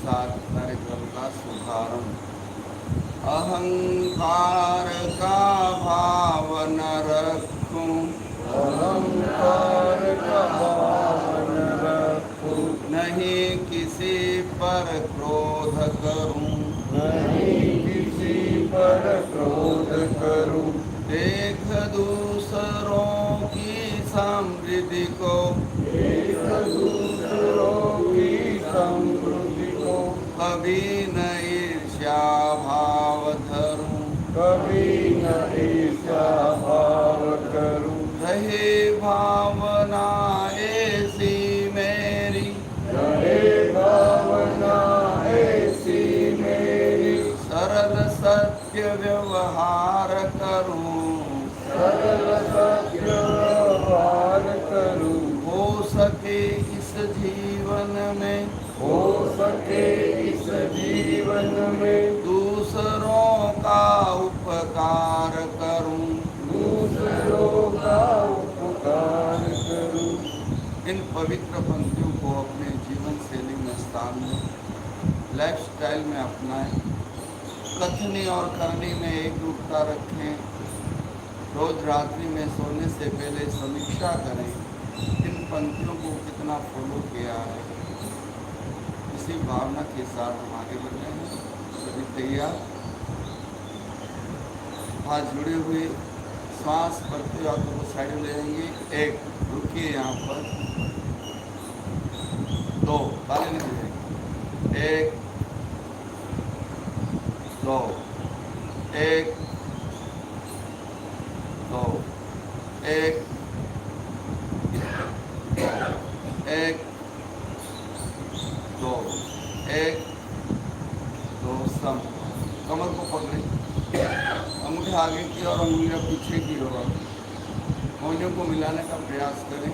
साथ कार्यक्रम का शुभारंभ। अहंकार का भाव न रखूं, अहंकार का भाव न रखूं, नहीं किसी पर क्रोध करूं, नहीं किसी पर क्रोध करूं, देख दूसरों की समृद्धि को, एक दूसरों की समृद्धि को, कभी न ईर्ष्या भाव धरूं, कभी न ईर्ष्या भाव करूं, रहे भावना ऐसी मेरी, रहे भावना ऐसी मेरी, सरल सत्य व्यवहार करूं, सरल सत्य व्यवहार करूं, हो सके इस जीवन में, हो सके इस जीवन में, दूसरों का उपकार करूं। दूसरों का उपकार करूं। इन पवित्र पंक्तियों को अपने जीवन शैली में स्थान दें, लाइफस्टाइल में अपनाएं, कथनी और करनी में एकरूपता रखें। रोज रात्रि में सोने से पहले समीक्षा करें, इन पंक्तियों को कितना फॉलो किया है। इसी भावना के साथ हम आगे बढ़ रहे हैं। सभी तैयार, हाथ जुड़े हुए, सांस भरते हुए हाथों को साइड में ले जाएंगे। एक, रुकिए यहाँ पर। दो, ताली नहीं बजाएंगे। एक, दो, एक, दो, एक, एक, दो, एक, दो, सम। कमर को पकड़े, अंगूठे आगे की और उंगलियां पीछे की ओर, उंगलियों को मिलाने का प्रयास करें।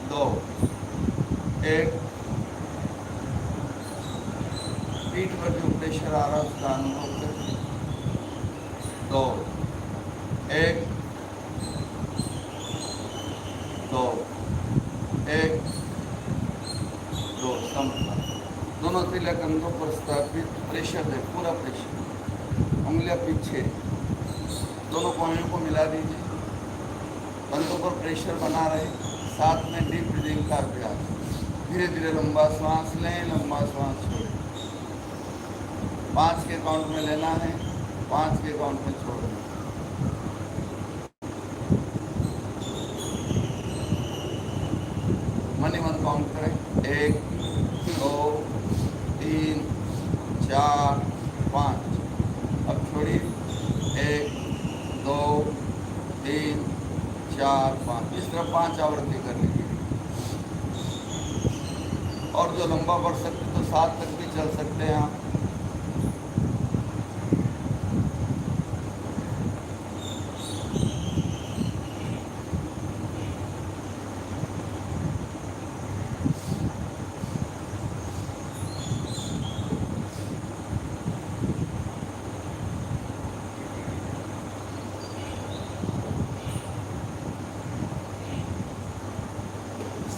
दो, एक, पीठ पर जो प्रेशर आ रहा है उसका अनुभव करें। दो, एक, दो, एक, दो, सम। दोनों तिलक अंगों पर स्थापित, प्रेशर दे, पूरा प्रेशर, उंगलियां पीछे, दोनों कोहनियों को मिला दीजिए, अंगों पर प्रेशर बना रहे, साथ में डीप ब्रीदिंग का अभ्यास। धीरे धीरे लंबा श्वास लें, लंबा श्वास छोड़ें। 5 के काउंट में लेना है, 5 के काउंट में छोड़ना है। मन ही मन काउंट करें। 1, 2, 3, 4, 5। अब छोड़िए। 1, 2, 3, 4, 5। इस तरह 5 आवृत्ति कर लीजिए। और जो लंबा बढ़ सकते तो 7 तक भी चल सकते हैं आप।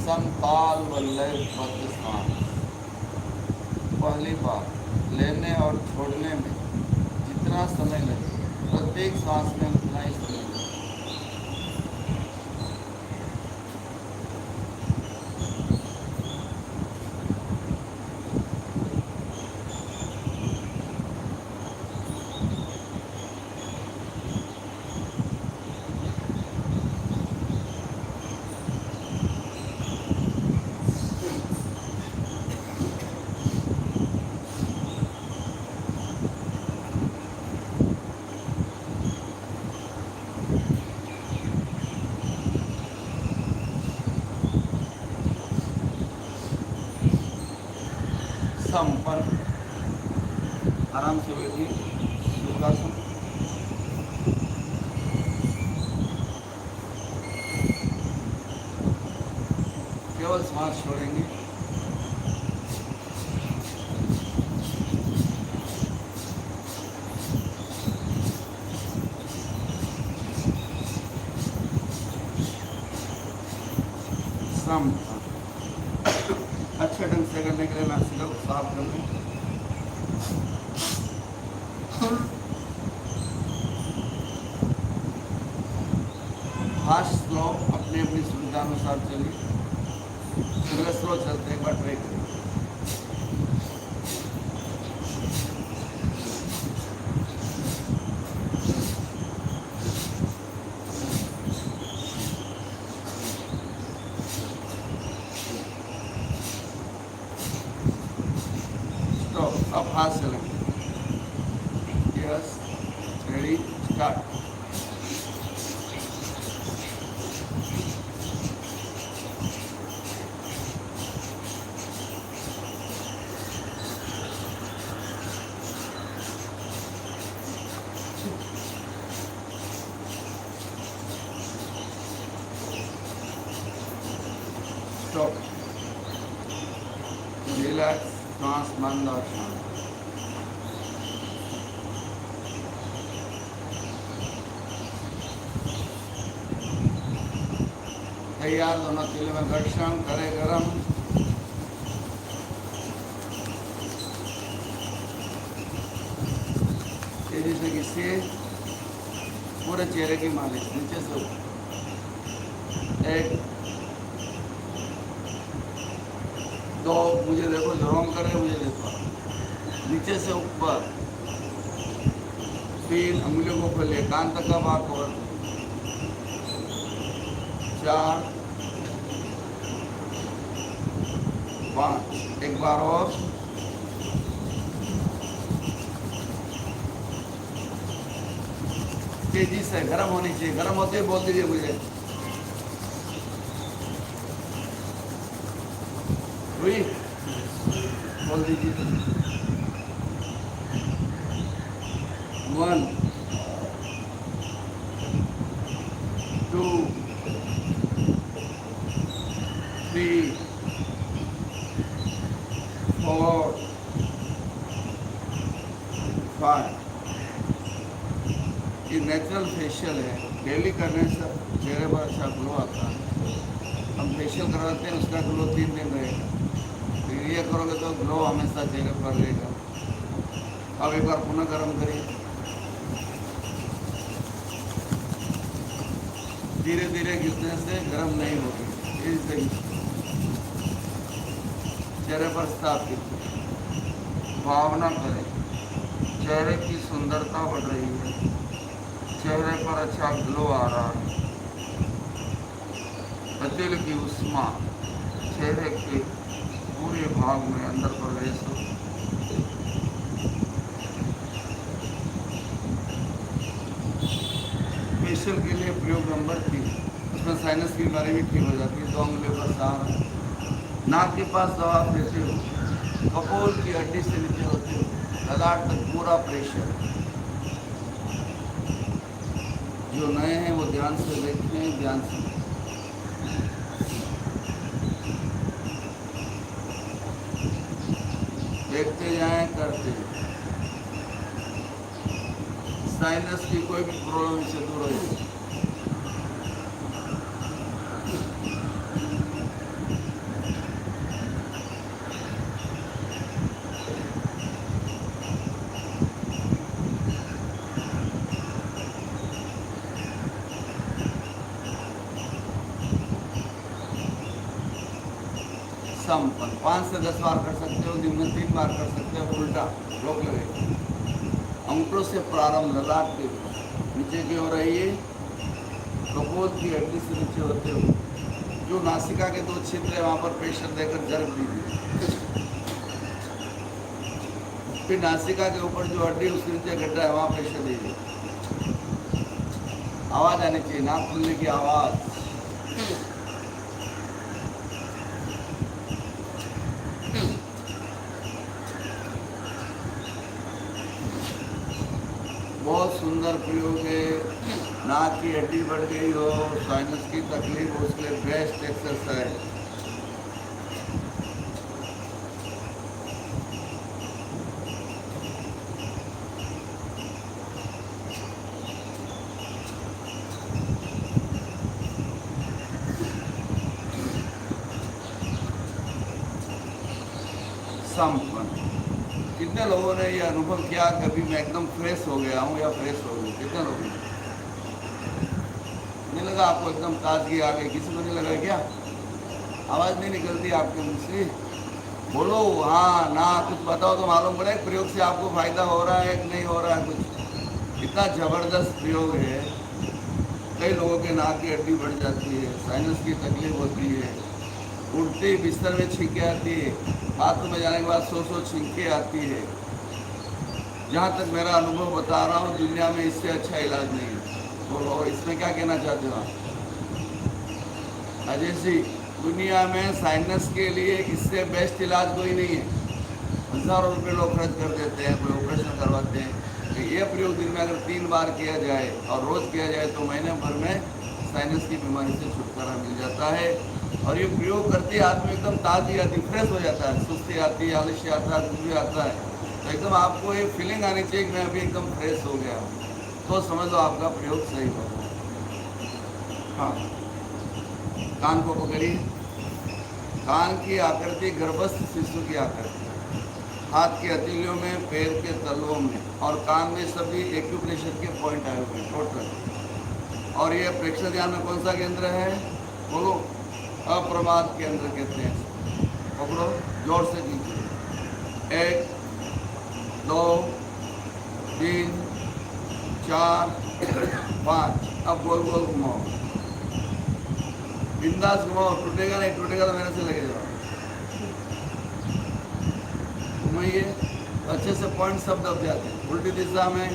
समताल वल्लभ बद्ध सांस। पहली बार, लेने और छोड़ने में जितना समय लगे, प्रत्येक सांस में उतना ही समय लगे। संपन्न, आराम से बैठिए, सुखासन। केवल सांस छोड़ेंगे। सम, ऐसे करने के लिए नासिका को साफ कर लूँ। फास्ट स्लो अपनी अपनी सुविधा अनुसार चलिए। स्लो चलते एक बार ट्राई करिए। स्टॉप। अब फास्ट चलेंगे। Yes, ready, start. Stop. Relax, सांस बंद और शांत। तैयार, दोनों तिल में घर्षण करे गरम। तेजी से घिसिए, पूरे चेहरे की मालिश नीचे से ऊपर। एक, दो, मुझे देखो, जरूर करे, मुझे देखो, नीचे से ऊपर। तीन, अंगुलियों को खोलिए, कान तक का भाग और। चार, पाँच, एक बार और। तेजी से, गर्म होनी चाहिए, गर्म होते ही बोल दीजिए मुझे। हुई? बोल दीजिए। 1 2 3 4 5। ये नेचुरल फेशियल है, डेली करने से चेहरे पर अच्छा ग्लो आता है। हम फेशियल करवाते हैं, उसका ग्लो 3 दिन रहेगा। फिर ये करोगे तो ग्लो हमेशा चेहरे पर रहेगा। अब एक बार पुनः गर्म करिए। धीरे धीरे घिसने से गर्म नहीं होगी। धीरे से चेहरे पर स्थापित भावना करें, चेहरे की सुंदरता बढ़ रही है, चेहरे पर अच्छा ग्लो आ रहा है। दिल की उष्मा चेहरे के पूरे भाग में अंदर प्रवेश हो। फेशियल के लिए प्रयोग नंबर 3, उसमें साइनस की बीमारी भी ठीक हो जाती है। 2 उंगलियों का सहारा, नाक के पास दवा देते हो, कपोल की हड्डी से नीचे होते हो, ललाट तक पूरा प्रेशर। जो नए हैं वो ध्यान से देखें, ध्यान से देखते जाएं, करते जाएं। साइनस की कोई भी प्रॉब्लम से दूर हो जाए। संपन्न 5 से 10 बार कर सकते हो, दिन में 3 बार कर सकते हो। उल्टा रोक लगे, अंगूठों से प्रारंभ, ललाट के नीचे की ओर आइए, कपोल की हड्डी से नीचे होते हो, जो नासिका के 2 छिद्र है वहाँ पर प्रेशर देकर जर्ब दीजिए। फिर नासिका के ऊपर जो हड्डी उसके नीचे गड्ढा है वहाँ प्रेशर दीजिए। आवाज आनी चाहिए, नाक खुलने की आवाज। बहुत सुंदर प्रयोग है। नाक की हड्डी बढ़ गई हो, साइनस की तकलीफ हो, उसके लिए बेस्ट एक्सरसाइज। संपन्न। कितने लोगों ने ये अनुभव किया कभी मैं एकदम फ्रेश हो गया हूँ या फ्रेश हो गई? कितने लोगों ने? नहीं लगा आपको एकदम ताजगी आ गई? किसी को नहीं लगा क्या? आवाज़ नहीं निकलती आपके मुँह से? बोलो हाँ ना, कुछ बताओ तो मालूम पड़े प्रयोग से आपको फायदा हो रहा है कि नहीं हो रहा है कुछ। इतना ज़बरदस्त प्रयोग है। कई लोगों के नाक की हड्डी बढ़ जाती है, साइनस की तकलीफ होती है, उठते ही बिस्तर में छींकें आती है, बाथरूम में जाने के बाद सौ छींकें आती है। जहाँ तक मेरा अनुभव बता रहा हूँ, दुनिया में इससे अच्छा इलाज नहीं है। बोलो इसमें क्या कहना चाहते हो आप? अजय जी, दुनिया में साइनस के लिए इससे बेस्ट इलाज कोई नहीं है। हज़ारों रुपये लोग खर्च कर देते हैं, कोई ऑपरेशन करवाते हैं। तो ये प्रयोग दिन में अगर 3 बार किया जाए और रोज़ किया जाए तो महीने भर में साइनस की बीमारी से छुटकारा मिल जाता है। और ये प्रयोग करते ही आदमी एकदम ताज़ी आती, फ्रेश हो जाता है, सुस्ती आती है, आलस्य आता है, कुछ भी आता है तो एकदम आपको ये फीलिंग आनी चाहिए कि मैं अभी एकदम फ्रेश हो गया हूँ, तो समझ लो आपका प्रयोग सही होगा। हाँ, कान को पकड़िए। कान की आकृति गर्भस्थ शिशु की आकृति, हाथ के हथेलियों में, पैर के तलवों में और कान में सभी एक्यूप्रेशर के पॉइंट आए हुए हैं टोटल। और ये प्रेक्षक ध्यान में कौन सा केंद्र है? बोलो, अप्रमाद केंद्र कहते हैं। पकड़ो, जोर से खींचो। 1 2 3 4 5। अब गोल गोल घुमाओ, बिंदास घुमाओ, टूटेगा नहीं, टूटेगा तो मेरे से लगे जाओ। घुमाइए, अच्छे से पॉइंट सब दब जाते हैं। उल्टी दिशा में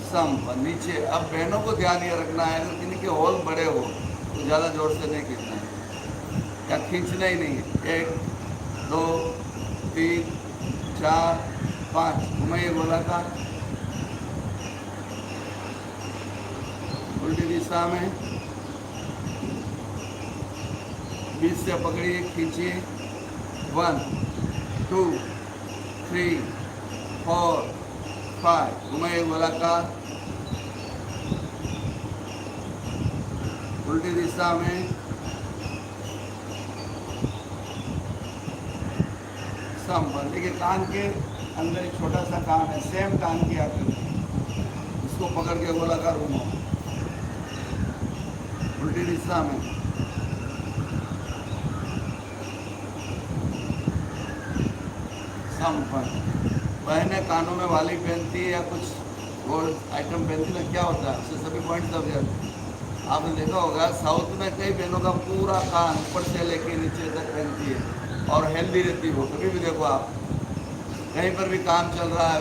संपन्न, नीचे। अब बहनों को ध्यान ये रखना है, अगर किन्हीं के हॉल बड़े हो तो ज़्यादा जोर से नहीं खींचना है या खींचना ही नहीं है। 1 2 3 4 5। घुमाइए गोलाकार, उल्टी दिशा में। बीच से पकड़िए, खींचिए। 1 2 3 4 5। घुमाइए गोलाकार, उल्टी दिशा में। संपन्न। देखिए कान के अंदर एक छोटा सा कान है, सेम कान की आकृति, इसको पकड़ के गोलाकार घुमाओ, उल्टी दिशा में। संपन्न। बहनें कानों में वाली पहनती है या कुछ गोल्ड आइटम पहनती है, क्या होता है उससे सभी पॉइंट दब जाते हैं। आपने देखा होगा साउथ में कई बहनों का पूरा कान ऊपर से लेके नीचे तक पहनती है और हेल्दी रहती है। कभी भी देखो आप, कहीं पर भी काम चल रहा है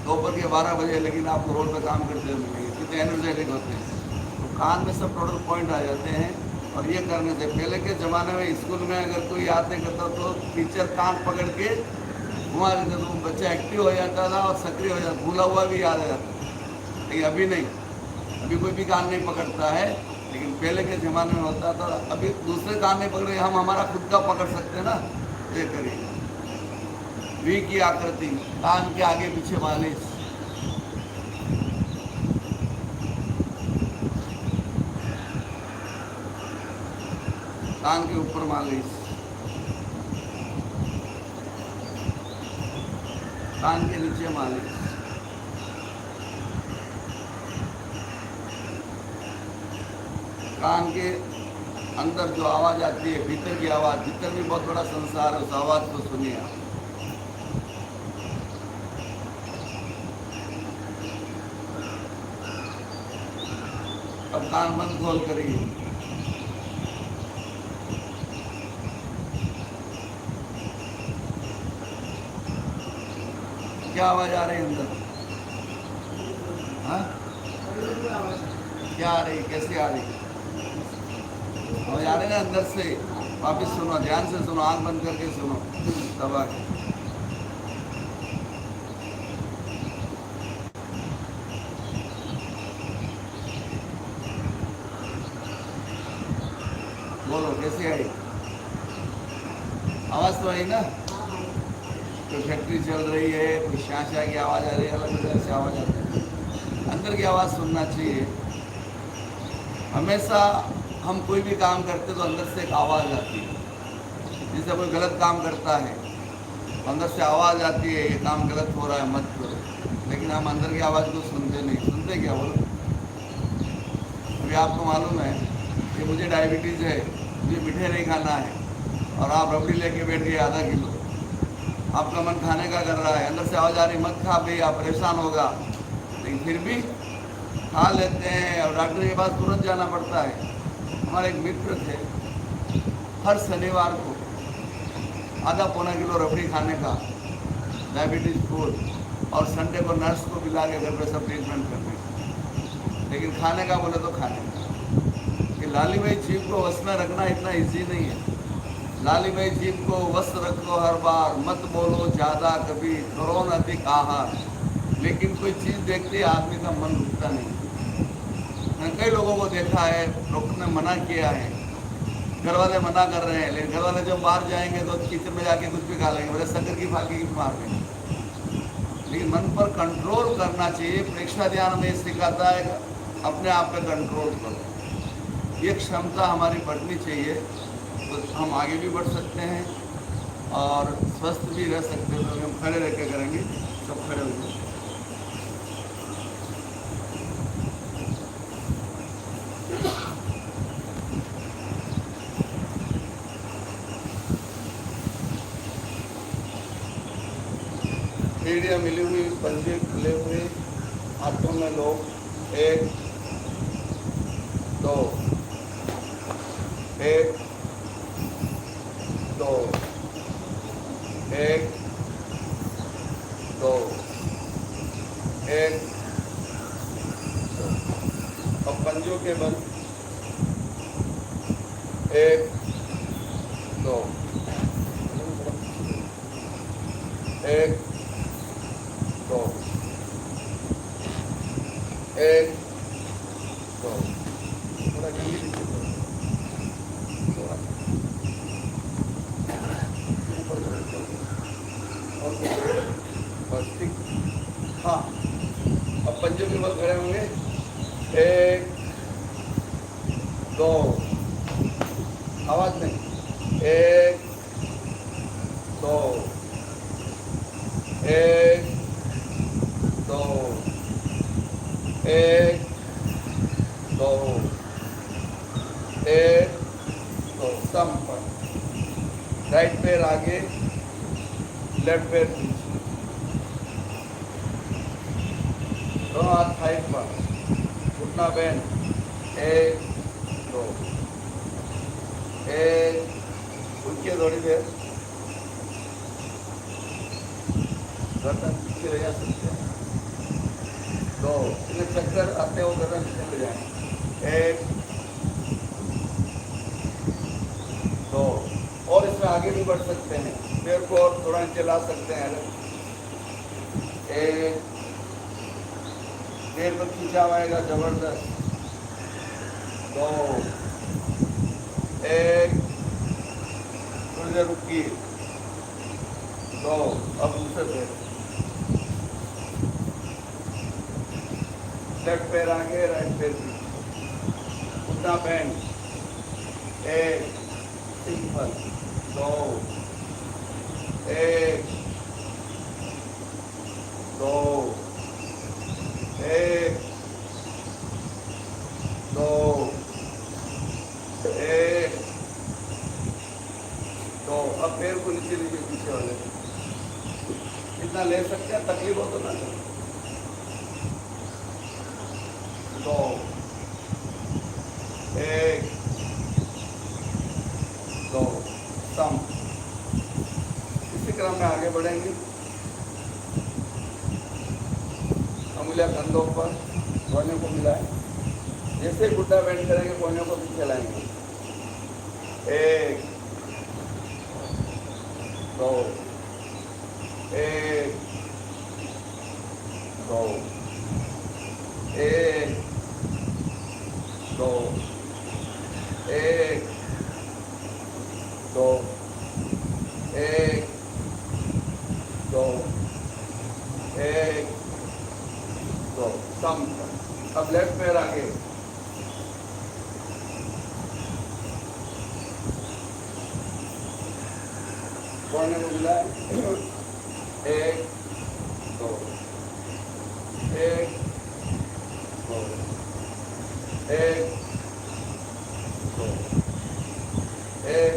दोपहर के 12 बजे, लेकिन आपको रोड पर काम करते हुए मिलेंगे, कितने एनर्जेटिक होते हैं। तो कान में सब टोटल पॉइंट आ जाते हैं। और ये करने से पहले के ज़माने में स्कूल में अगर कोई याद नहीं करता तो टीचर कान पकड़ के घुमा देते, तो बच्चा एक्टिव हो जाता था और सक्रिय हो जाता, भूला हुआ भी याद आ जाता था। लेकिन अभी नहीं, अभी कोई भी कान नहीं पकड़ता है, लेकिन पहले के ज़माने में होता था। अभी दूसरे कान नहीं पकड़े, हम हमारा खुद का पकड़ सकते हैं ना। ये करिए, वी की आकृति, कान के आगे पीछे मालिश। कान के ऊपर मालिश, कान के नीचे मालिश। कान के अंदर जो आवाज़ आती है, भीतर की आवाज़, भीतर भी बहुत बड़ा संसार है, उस आवाज़ को सुनिए आप। अब कान बंद खोल करिए। क्या आवाज़ आ रही है अंदर? हाँ, क्या आ रही, कैसे आ रही? आवाज़ आ रही है ना अंदर से। वापिस सुनो, ध्यान से सुनो, आंख बंद करके सुनो, दबा के। बोलो कैसे आई? आवाज़ तो आई ना? कोई फैक्ट्री चल रही है, कोई शांशा की आवाज़ आ रही है, अलग अलग से आवाज़ आती है। अंदर की आवाज़ सुनना चाहिए। हमेशा हम कोई भी काम करते तो अंदर से एक आवाज़ आती है, जैसे कोई गलत काम करता है तो अंदर से आवाज़ आती है ये काम गलत हो रहा है मत करो, लेकिन हम अंदर की आवाज़ को सुनते नहीं। सुनते क्या बोलो? अभी आपको मालूम है कि मुझे डायबिटीज़ है, मुझे मीठे नहीं खाना है, और आप रबड़ी लेके बैठ गए आधा किलो, आपका मन खाने का कर रहा है, अंदर से आवाज़ आ रही मत खा भाई, आप परेशान होगा, लेकिन फिर भी खा लेते हैं और डॉक्टर के पास तुरंत जाना पड़ता है। हमारे एक मित्र थे, हर शनिवार को आधा पौना किलो रबड़ी खाने का, डायबिटीज़ फूड, और संडे को नर्स को पिला के घर पे सब ट्रीटमेंट करने का, लेकिन खाने का बोले तो खाने का। कि लाली भाई जीभ को वश में रखना इतना इजी नहीं है। लाली भाई जीभ को वश रखो हर बार, मत बोलो ज़्यादा कभी, करो न अधिक आहार। लेकिन कोई चीज़ देखते ही आदमी का मन रुकता नहीं। मैंने कई लोगों को देखा है, डॉक्टर ने मना किया है, घर वाले मना कर रहे हैं, लेकिन घर वाले जब बाहर जाएंगे तो किचन में जाके कुछ भी खा लेंगे, बोले शक्कर की फाकी की मार देंगे। लेकिन मन पर कंट्रोल करना चाहिए। प्रेक्षा ध्यान में सिखाता है अपने आप पे कंट्रोल करो। ये क्षमता हमारी बढ़नी चाहिए, तो हम आगे भी बढ़ सकते हैं और स्वस्थ भी रह सकते हैं। तो हम खड़े रह के करेंगे, सब खड़े हो जाए। एड़ियाँ मिली हुई, पंजे खुले हुए, हाथों में लोग, 1 2 1 2 1 2 1 2। अब पंजों के बल, 1 2 1 2 1 2। थोड़ा जल्दी नीचे करो, थोड़ा ऊपर करो, और बस ठीक। हाँ, अब पंजों के बल खड़े होंगे, 1 2, आवाज नहीं, 1 2 1 2 1 2 1 2। सम पर राइट पैर आगे, लेफ्ट पैर पीछे, दोनों हाथ थाई पर, घुटना बैंड, 1 2 1। उनके थोड़ी देर गर्दन पीछे ले जा सकते हैं, 2। इन्हें चक्कर आते हो गर्दन पीछे ले जाए, 1 2। और इसमें आगे भी बढ़ सकते हैं, पैर को और थोड़ा नीचे ला सकते हैं, 1। पैर को खींचा आएगा जबरदस्त, 2 1। थोड़ी देर रुकी, 2। अब दूसरे पैर, लेफ्ट पैर आगे, राइट पैर पीछे, घुटना बैंड, 1 सिंपल, 2 1 2 1 2 1 2। अब पैर को नीचे लीजिए, पीछे वाले इतना ले सकते हैं, तकलीफ हो तो ना, 2 1 2। सम। इसी क्रम में आगे बढ़ेंगे। उंगलियां कंधों पर, कोहनियों को मिलाएं, जैसे गुड्डा बैंड करेंगे कोहनियों को पीछे लाएंगे, 1 2 1 2 1 2 1 2 1 2 1 2। सम। अब लेफ्ट पैर आगे, पढ़ने को मिला है। एक दो, एक दो, एक दो, एक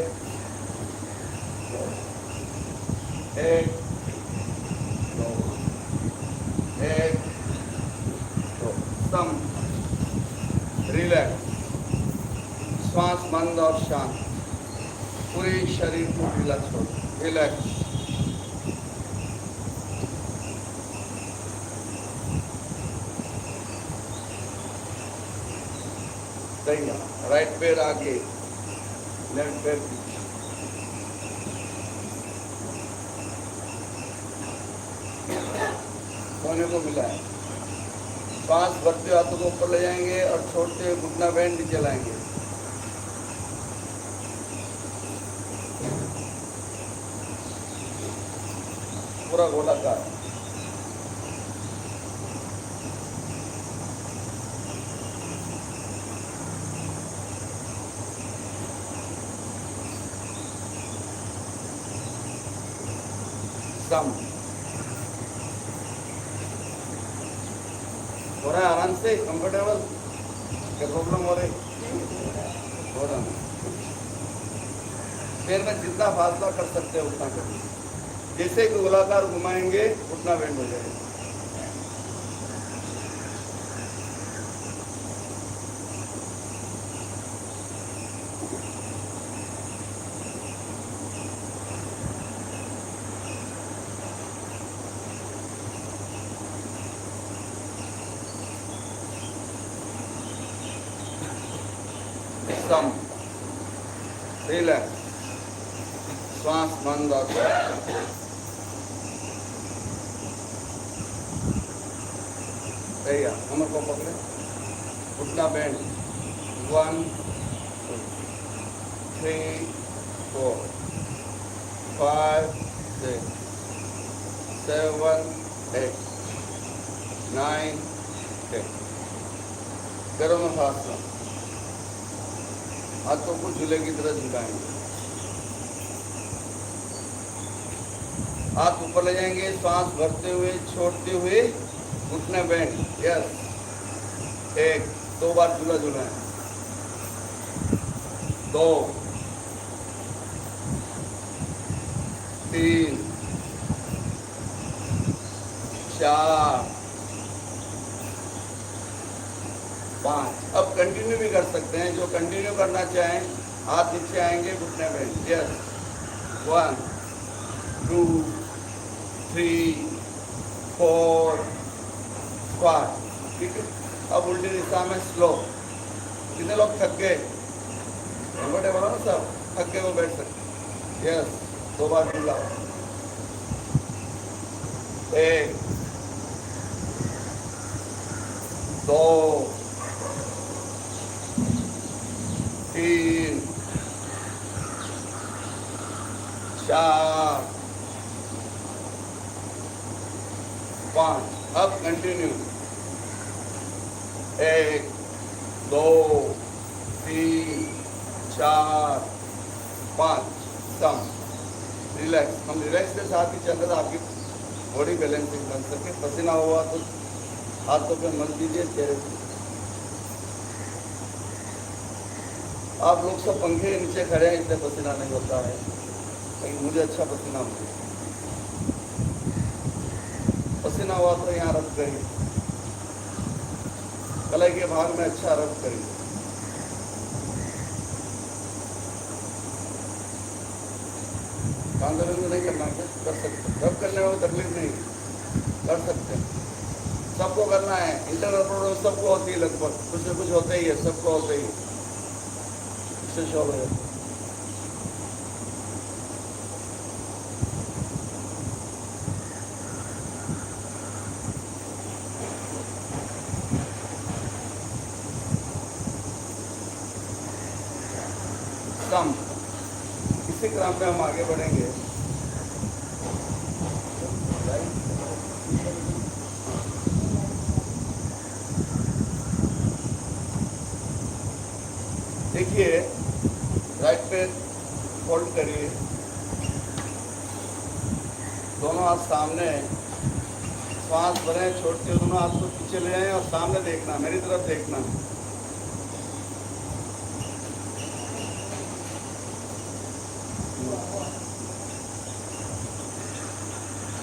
दो, एक दो, एक दो। सम, रिलैक्स, श्वास बंद और शांत, पूरे शरीर को ढीला छोड़, रिलैक्स। सही है। राइट पैर आगे, लेफ्ट पैर पीछे। सोने को मिला है। श्वास भरते हुए हाथों को ऊपर ले जाएंगे और छोड़ते हुए घुटना बैंड नीचे लाएंगे। पूरा गोलाकार। सम हो रहा है आराम से, कंफर्टेबल। क्या प्रॉब्लम हो रही? हो रहा है। पैर में जितना फासला कर सकते हैं उतना करिए। जैसे कि गोलाकार घुमाएंगे उतना बेंड हो जाएगा। सम, रिलैक्स, श्वास बंद और सही है। कमर को पकड़े, उठना बैंड। 1 2 3 4 5 6 7 8 9 10। पैरों में फासला, हाथों को झूले की तरह झुलाएंगे। हाथ ऊपर ले जाएंगे, सांस भरते हुए छोड़ते हुए घुटने बैंड। यस, एक दो बार झूला झूलाएं। 2 3 4 5। अब कंटिन्यू भी कर सकते हैं। जो कंटिन्यू करना चाहें हाथ नीचे आएंगे, घुटने बैंड। यस, 1 2 3 4 5। ठीक है। अब उल्टी दिशा में स्लो। कितने लोग थक गए? कंफर्टेबल हो ना सब? थक के वो बैठ सकते। यस, 2 बार झूला। 1 2 3 4 5। अब कंटिन्यू। 1 2 3 4 5। सम, रिलैक्स। हम रिलैक्स के साथ ही चल रहे, आपकी बॉडी बैलेंसिंग बन सके। पसीना हुआ तो हाथों पे मल दीजिए, चेहरे पे। आप लोग सब पंखे के नीचे खड़े हैं इसलिए पसीना नहीं होता है, लेकिन मुझे अच्छा पसीना होता है। पसीना हुआ तो यहाँ रख करिए, कलाई के भाग में अच्छा रब करिए। आंदोलन नहीं करना, कर सकते। रब करने में तकलीफ नहीं, कर सकते हैं। सबको करना है। इंटरनल प्रॉब्लम सबको होती है, लगभग कुछ न कुछ होता ही है, सबको होता ही है। इससे सॉल्व है। कम इसी क्रम में हम आगे बढ़ेंगे। देखिए, राइट पे होल्ड करिए, दोनों हाथ सामने, श्वास भरें, छोड़ते दोनों हाथ को पीछे ले आए और सामने देखना, मेरी तरफ देखना।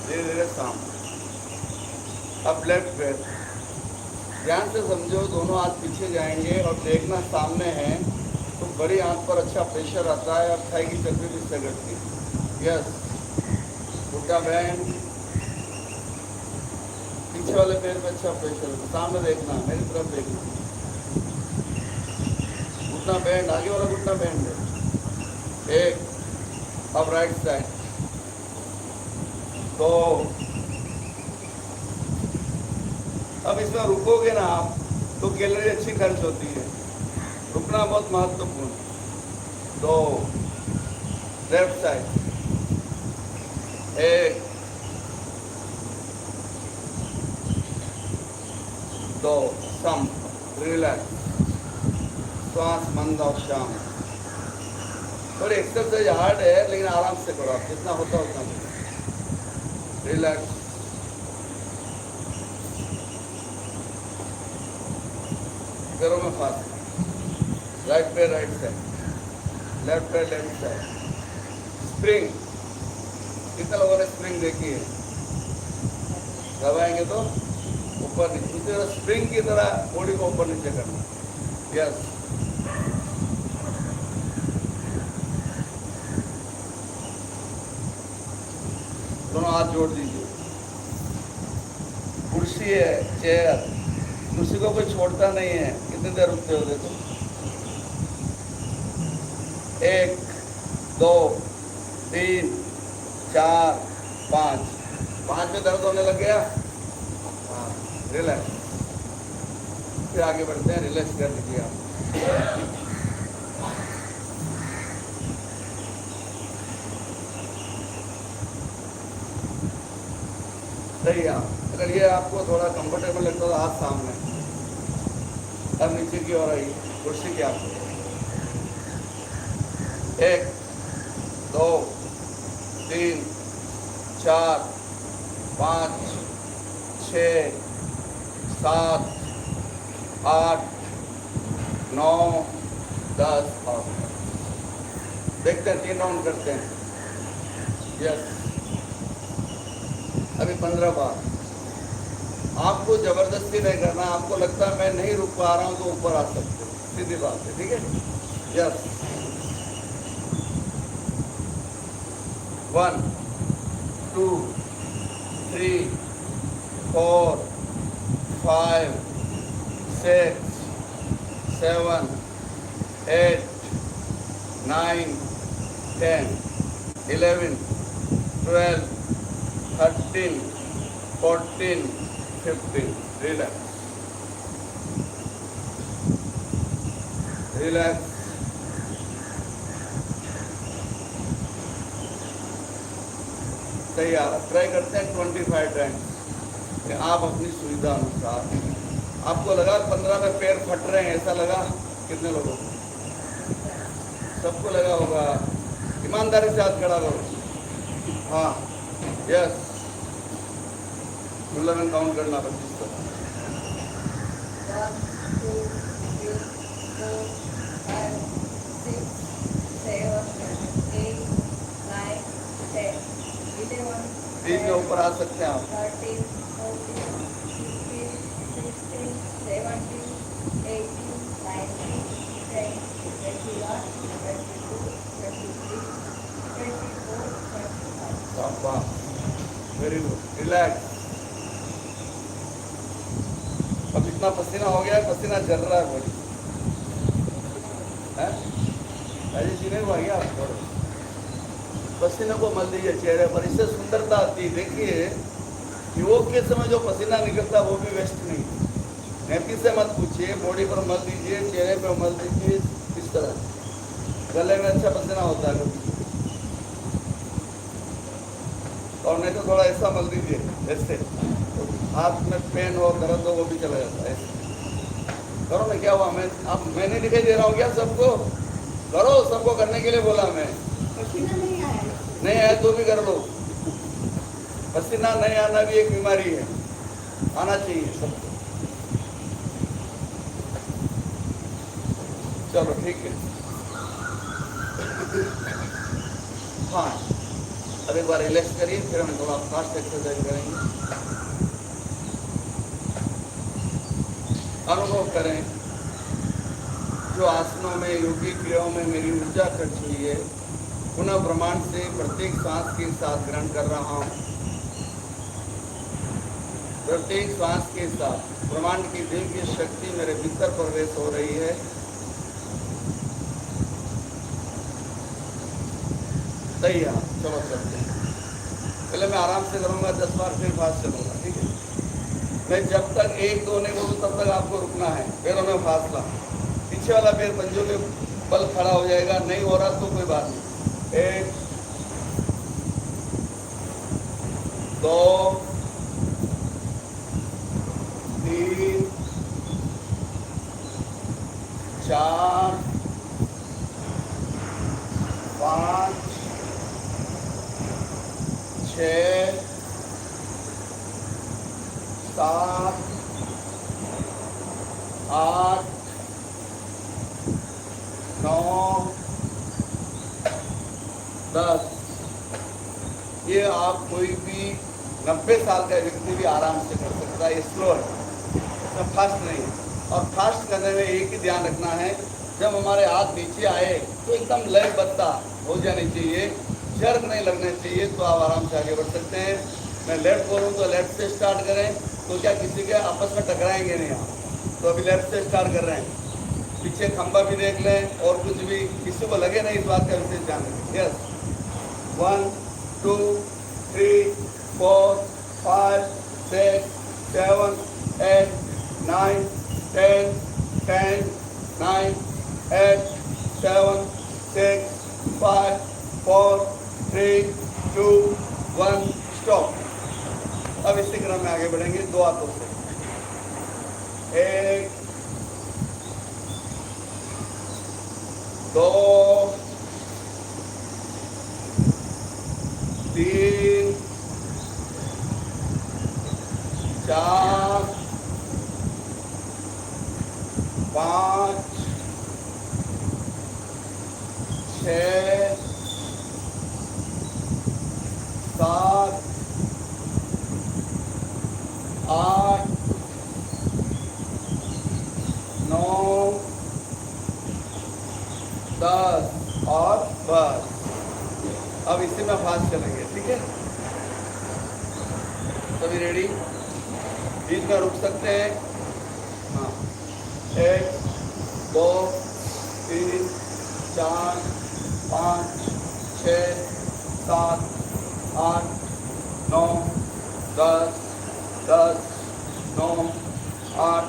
धीरे धीरे सामने। अब लेफ्ट ब्रेथ, ध्यान से समझो, दोनों हाथ पीछे जाएंगे और देखना सामने है तो बड़ी हाथ पर अच्छा प्रेशर आता है और थाई की चर्बी भी सगड़ती है। यस, घुटना बैंड, पीछे वाले पैर पे अच्छा प्रेशर है, सामने देखना, मेरी तरफ देखना। घुटना बैंड, आगे वाला घुटना बैंड है। एक, अब राइट साइड, तो अब इसमें रुकोगे ना आप तो कैलोरी अच्छी खर्च होती है, रुकना बहुत महत्वपूर्ण। तो लेफ्ट साइड, एक, दो, सम, रिलैक्स, श्वास मंद और शांत। थोड़ी एक्सरसाइज हार्ड है लेकिन आराम से करो, आप जितना होता उतना रिलैक्स। पैरों में फास्ट, राइट पैर राइट साइड, लेफ्ट पैर लेफ्ट साइड। स्प्रिंग, कितने लोगों ने स्प्रिंग देखी है? दबाएंगे तो ऊपर नीचे, उसी तरह स्प्रिंग की तरह बॉडी को ऊपर नीचे करना। यस, दोनों हाथ जोड़ दीजिए। कुर्सी है, चेयर, कुर्सी को कोई छोड़ता नहीं है। कितनी देर रुकते हो देखो? 1, 2, 3, 4, 5। 5 में दर्द होने लग गया? हाँ, रिलैक्स। फिर आगे बढ़ते हैं, रिलैक्स कर दीजिए आप। सही है। अगर ये आपको थोड़ा कंफर्टेबल लगता है तो हाथ सामने, अब नीचे की ओर आइए, कुर्सी की आपको। 1, 2, 3, 4, 5, 6, 7, 8, 9, 10 और देखते हैं, 3 राउंड करते हैं। यस, अभी 15 बार। आपको जबरदस्ती नहीं करना, आपको लगता है मैं नहीं रुक पा रहा हूँ तो ऊपर आ सकते हो, सीधी बात है, ठीक है? यस, 1, 2, 3, 4, 5, 6, 7, 8, 9, 10, 11, 12, 13, 14, 15. Relax. Relax. सही आ रहा, ट्राई करते हैं 25 टाइम्स। आप अपनी सुविधा अनुसार, आपको लगा 15 में पैर फट रहे हैं, ऐसा लगा? कितने लोगों को? सबको लगा होगा। ईमानदारी से हाथ खड़ा करो। हाँ, यस, में काउंट करना 25 तक। 1, 2, 3, 4, 5, 6, 7, 8, 9, 10, 11, 3 के ऊपर आ सकते हैं आप। 13, 14, 15, 16, 17, 18, 19, 20, 21, 22, 23, 24, 25. Very good, relax. अब इतना पसीना हो गया है, पसीना जल रहा है बॉडी, है? राजेश जी, नहीं हुआ क्या आप? थोड़ा पसीने को मल दीजिए चेहरे पर, इससे सुंदरता आती है। देखिए, योग के समय जो पसीना निकलता है वो भी वेस्ट नहीं। नेपी से मत पूछिए, बॉडी पर मल दीजिए, चेहरे पर मल दीजिए, इस तरह। गले में अच्छा पसीना होता है कभी, और नहीं तो थोड़ा ऐसा मल दीजिए, ऐसे। हाथ में पेन हो, दर्द हो, वो भी चला जाता है। ऐसे करो ना, क्या हुआ? मैं नहीं दिखाई दे रहा हूँ क्या सबको? करो, सबको करने के लिए बोला मैं। पसीना नहीं आया? नहीं आया तो भी कर लो। पसीना नहीं आना भी एक बीमारी है, आना चाहिए सबको। चलो ठीक है। हाँ, अब एक बार रिलैक्स करिए, फिर हम थोड़ा फास्ट एक्सरसाइज करेंगे। अनुभव करें जो आसनों में, योगी क्रियाओं में मेरी ऊर्जा खर्च हुई है, पुनः ब्रह्मांड से प्रत्येक सांस के साथ ग्रहण कर रहा हूँ। प्रत्येक सांस के साथ ब्रह्मांड की दिव्य शक्ति मेरे भीतर प्रवेश हो रही है। तैयार, चलो चलते हैं। पहले मैं आराम से करूँगा 10 बार, फिर फास्ट चलूँगा, ठीक है। मैं जब तक 1 2 नहीं बोलूँ तब तक आपको रुकना है। पैरों में फासला, पीछे वाला पैर पंजों के बल खड़ा हो जाएगा, नहीं हो रहा तो कोई बात नहीं। 1 2 3 4 5 6 7 8 9 10। ये आप कोई भी 90 साल का व्यक्ति भी आराम से कर सकता है। ये स्लो है, इसमें फास्ट नहीं है। और फास्ट करने में एक ही ध्यान रखना है, जब हमारे हाथ नीचे आए तो एकदम लयबद्ध हो जानी चाहिए, जर्क नहीं लगना चाहिए, तो आप आराम से आगे बढ़ सकते हैं। मैं लेफ्ट बोलूँ तो लेफ्ट से स्टार्ट करें, तो क्या किसी के आपस में टकराएंगे नहीं आप। तो अभी लेफ्ट से स्टार्ट कर रहे हैं। पीछे खंबा भी देख लें, और कुछ भी किसी को लगे नहीं, इस बात का विशेष ध्यान रखें। Yes, 1 2 3 4 5 6 7 8 9 10 10 9 8 7 6 5 4 3 2 1 stop. अब इसी क्रम में आगे बढ़ेंगे 2 हाथों से। 1 2 3 4 5 6 7 8 9 10 और बस। अब इसी में फास्ट चलेंगे, ठीक है। सभी रेडी? बीच में रुक सकते हैं। हाँ, 1 2 3 4 5 6 7 8 9 10 10 9 8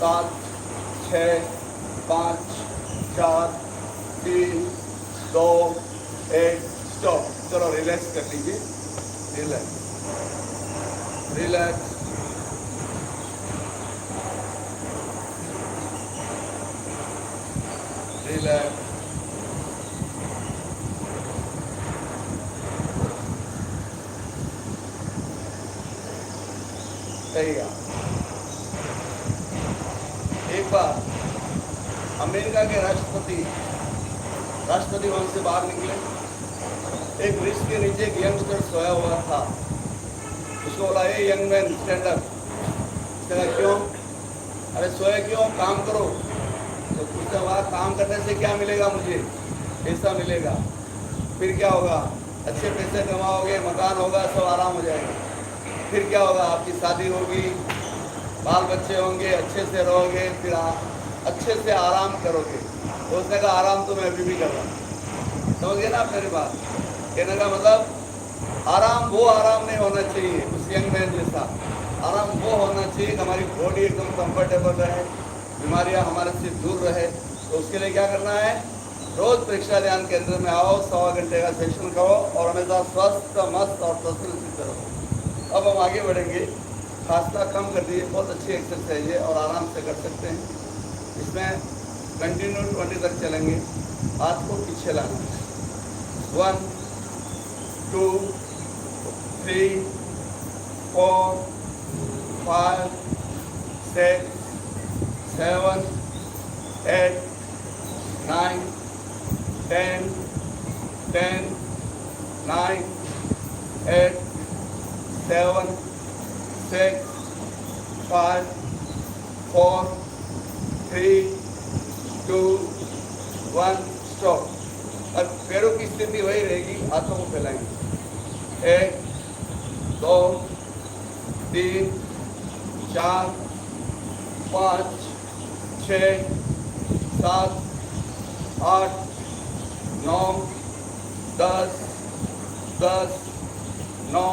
7 6 5 4 3 2 1 स्टॉप। चलो रिलैक्स कर लीजिए, रिलैक्स रिलैक्स रिलैक्स। तैयार। एक बार अमेरिका के राष्ट्रपति वहां से बाहर निकले। एक वृक्ष के नीचे एक यंगस्टर सोया हुआ था। उसको बोला, ये यंग मैन स्टैंड अप। कहा क्यों? अरे सोए क्यों, काम करो। तो पूछता हुआ, काम करने से क्या मिलेगा मुझे? पैसा मिलेगा। फिर क्या होगा? अच्छे पैसे कमाओगे, मकान होगा, सब आराम हो जाएगा। फिर क्या होगा? आपकी शादी होगी, बाल बच्चे होंगे, अच्छे से रहोगे, फिर अच्छे से आराम करोगे। तो उसने कहा आराम तो मैं अभी भी कर रहा हूँ। समझ गए ना आप मेरी बात? कहने का मतलब आराम वो आराम नहीं होना चाहिए उस यंग मैन जैसा। आराम वो होना चाहिए कि हमारी बॉडी एकदम कंफर्टेबल रहे, बीमारियां हमारे से दूर रहे। तो उसके लिए क्या करना है? रोज परीक्षा ध्यान केंद्र में आओ, 1.25 घंटे का सेशन करो और हमेशा स्वस्थ, मस्त और प्रसन्नचित्त रहो। अब हम आगे बढ़ेंगे। फासला कम कर दिए, बहुत अच्छी एक्सरसाइज है और आराम से कर सकते हैं। इसमें कंटिन्यू 20 तक चलेंगे। हाथ को पीछे लाना, 1 2 3, 4, 5, 6, 7, 8, 9, 10, 10, 9, 8, 7, 6, 5, 4, 3, 2, 1, स्टॉप। अब पैरों की स्थिति वही रहेगी, हाथों को फैलाएंगे। 1, 2, 3, 4, 5, 6, 7, 8, 9, 10, 10, 9,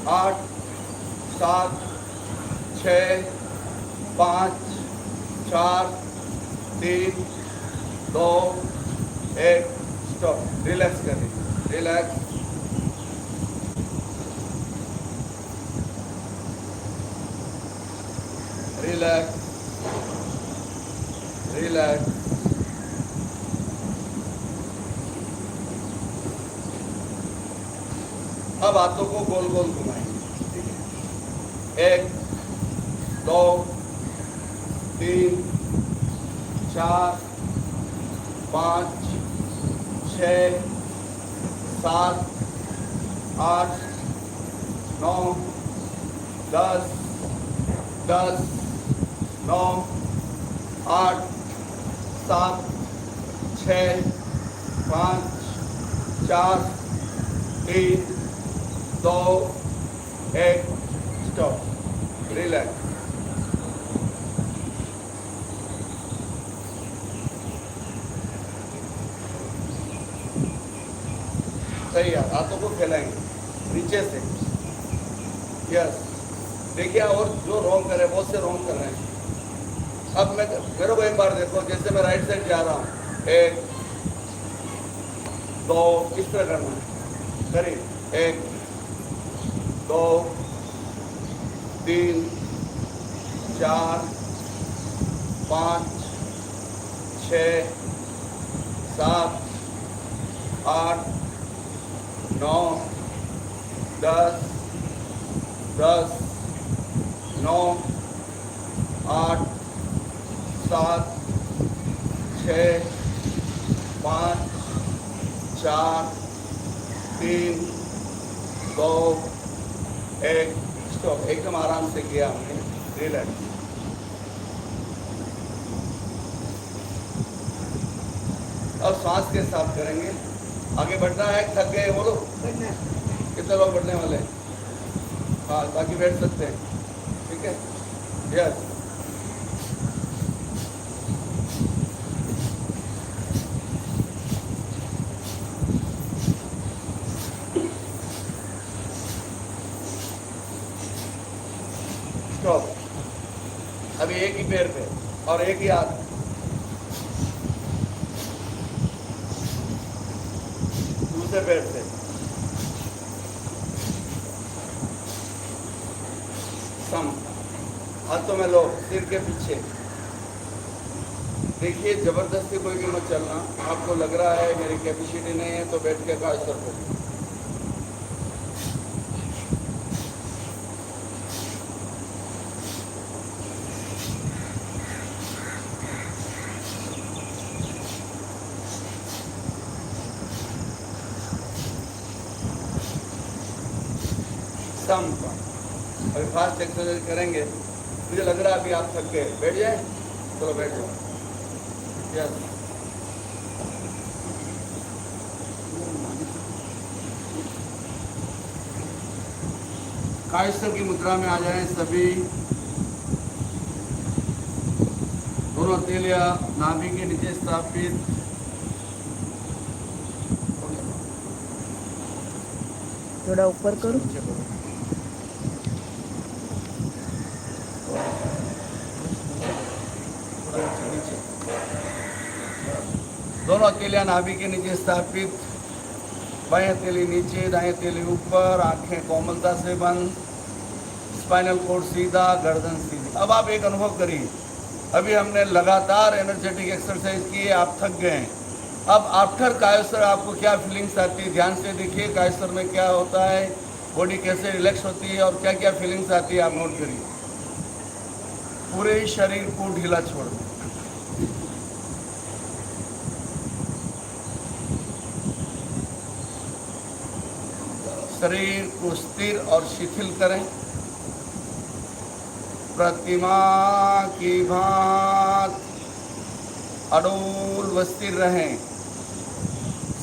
8, 7, 6, 5, 4, 3, 2, 1, स्टॉप। रिलैक्स कर लीजिए, रिलैक्स। Relax, relax. अब हाथों को गोल गोल घुमाएंगे। 1, 2, 3, 4, 5, 6, 7, 8, 9, 10, 10, 9, 8, 7, 6, 5, 4, 3, 2, 1, स्टॉप। रिलैक्स। सही है, हाथों को फैलाएंगे नीचे से। यस, देखिए और जो रॉन्ग कर रहे हैं, बहुत से रॉन्ग कर रहे हैं। अब मैं मेरे को एक बार देखो, जैसे मैं राइट साइड जा रहा हूँ, 1, 2, इस तरह करना है। करिए, 1, 2, 3, 4, 5, 6, 7, 8, 9, 10, 10, 9, 8, 7, 6, 5, 4, 3, 2, 1, स्टॉप। एकदम आराम से किया हमने। रिलैक्स। अब सांस के साथ करेंगे। आगे बढ़ना है, थक गए बोलो। कितने लोग बढ़ने वाले हैं? हाँ, बाकी बैठ सकते हैं। ठीक है, यस। स्टॉप। अभी एक ही पैर पे और एक ही हाथ। दूसरे पैर से सम। हाथों में लो, सिर के पीछे। देखिए, जबरदस्ती कोई भी मत चलना। आपको लग रहा है मेरी कैपेसिटी नहीं है तो बैठ के कायसर करो। सम का अभी फास्ट एक्सरसाइज करेंगे। मुझे लग रहा है अभी आप थक गए, बैठ जाए। चलो बैठ जाओ। यस, कायस्थ की मुद्रा में आ जाएं सभी। दोनों हथेलियां नाभि के नीचे स्थापित। थोड़ा ऊपर करो। नीचे करो। थोड़ा नीचे। दोनों हथेलियां नाभि के नीचे स्थापित। बाएं हथेली नीचे, दाएं हथेली ऊपर। आंखें कोमलता से बंद। स्पाइनल कोड सीधा, गर्दन सीधी। अब आप एक अनुभव करिए, अभी हमने लगातार एनर्जेटिक एक्सरसाइज की, आप थक गए हैं। अब आफ्टर कायस्थ आपको क्या फीलिंग्स आती है? ध्यान से देखिए कायस्थ में क्या होता है। बॉडी कैसे रिलैक्स होती है और क्या क्या फीलिंग्स आती है आप नोट करिए। पूरे शरीर को ढीला छोड़ दें। शरीर को स्थिर और शिथिल करें। प्रतिमा की भांति अडोल व स्थिर रहें।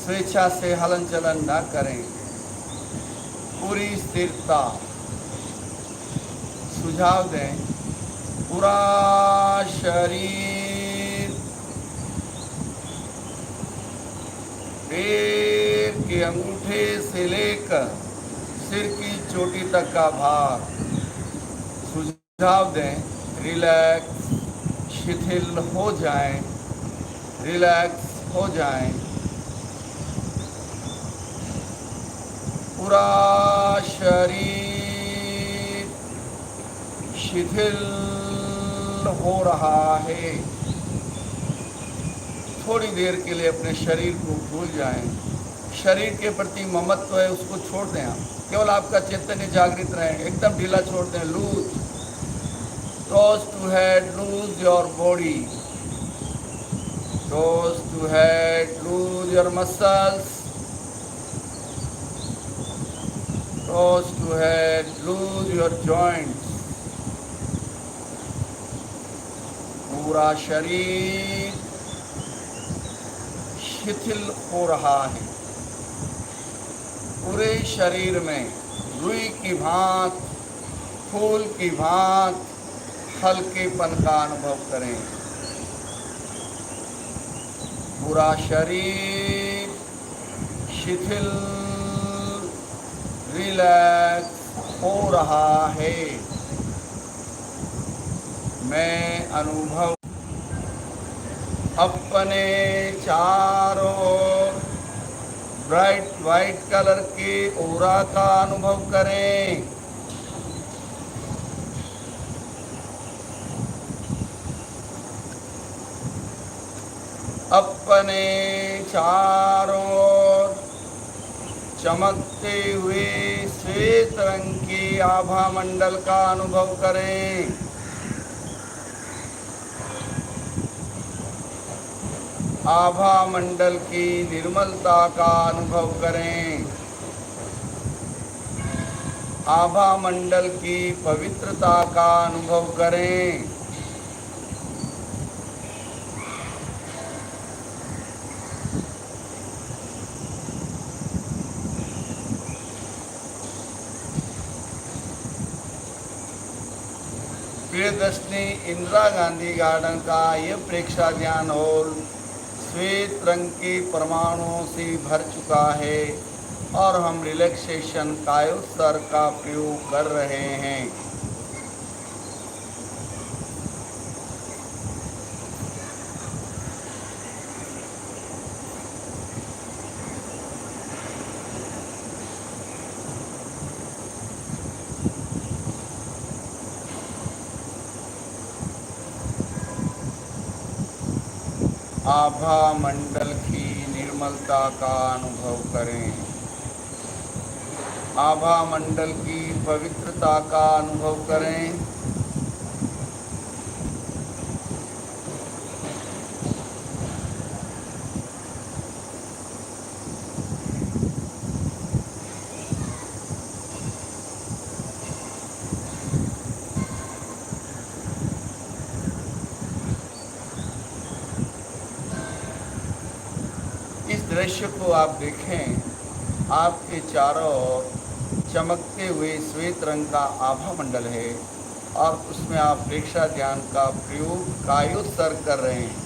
स्वेच्छा से हलन चलन न करें। पूरी स्थिरता। सुझाव दें। पूरा शरीर पैर के अंगूठे से लेकर सिर की चोटी तक का भार। सुझाव दें रिलैक्स, शिथिल हो जाएं, रिलैक्स हो जाएं। पूरा शरीर शिथिल हो रहा है। थोड़ी देर के लिए अपने शरीर को भूल जाएं। शरीर के प्रति ममत्व है उसको छोड़ दें। आप केवल आपका चैतन्य जागृत रहे। एकदम ढीला छोड़ दें। Loose toes to head, loose your body. Toes to head, loose your muscles. Toes to head, loose your joints. पूरा शरीर शिथिल हो रहा है। पूरे शरीर में रुई की भांति, फूल की भांति हल्केपन का अनुभव करें। पूरा शरीर शिथिल, रिलैक्स हो रहा है। मैं अनुभव अपने चारों ब्राइट वाइट कलर के ऑरा का अनुभव करें। अपने चारों ओर चमकते हुए श्वेत रंग के आभा मंडल का अनुभव करें। आभा मंडल की निर्मलता का अनुभव करें। आभा मंडल की पवित्रता का अनुभव करें। प्रियदर्शनी इंदिरा गांधी गार्डन का ये प्रेक्षा ध्यान हॉल श्वेत रंग के परमाणुओं से भर चुका है और हम रिलैक्सेशन कायोत्सर्ग का प्रयोग कर रहे हैं। आभा मंडल की निर्मलता का अनुभव करें। आभा मंडल की पवित्रता का अनुभव करें। इस दृश्य को आप देखें। आपके चारों ओर चमकते हुए श्वेत रंग का आभा मंडल है और उसमें आप प्रेक्षा ध्यान का प्रयोग कायोत्सर्ग कर रहे हैं।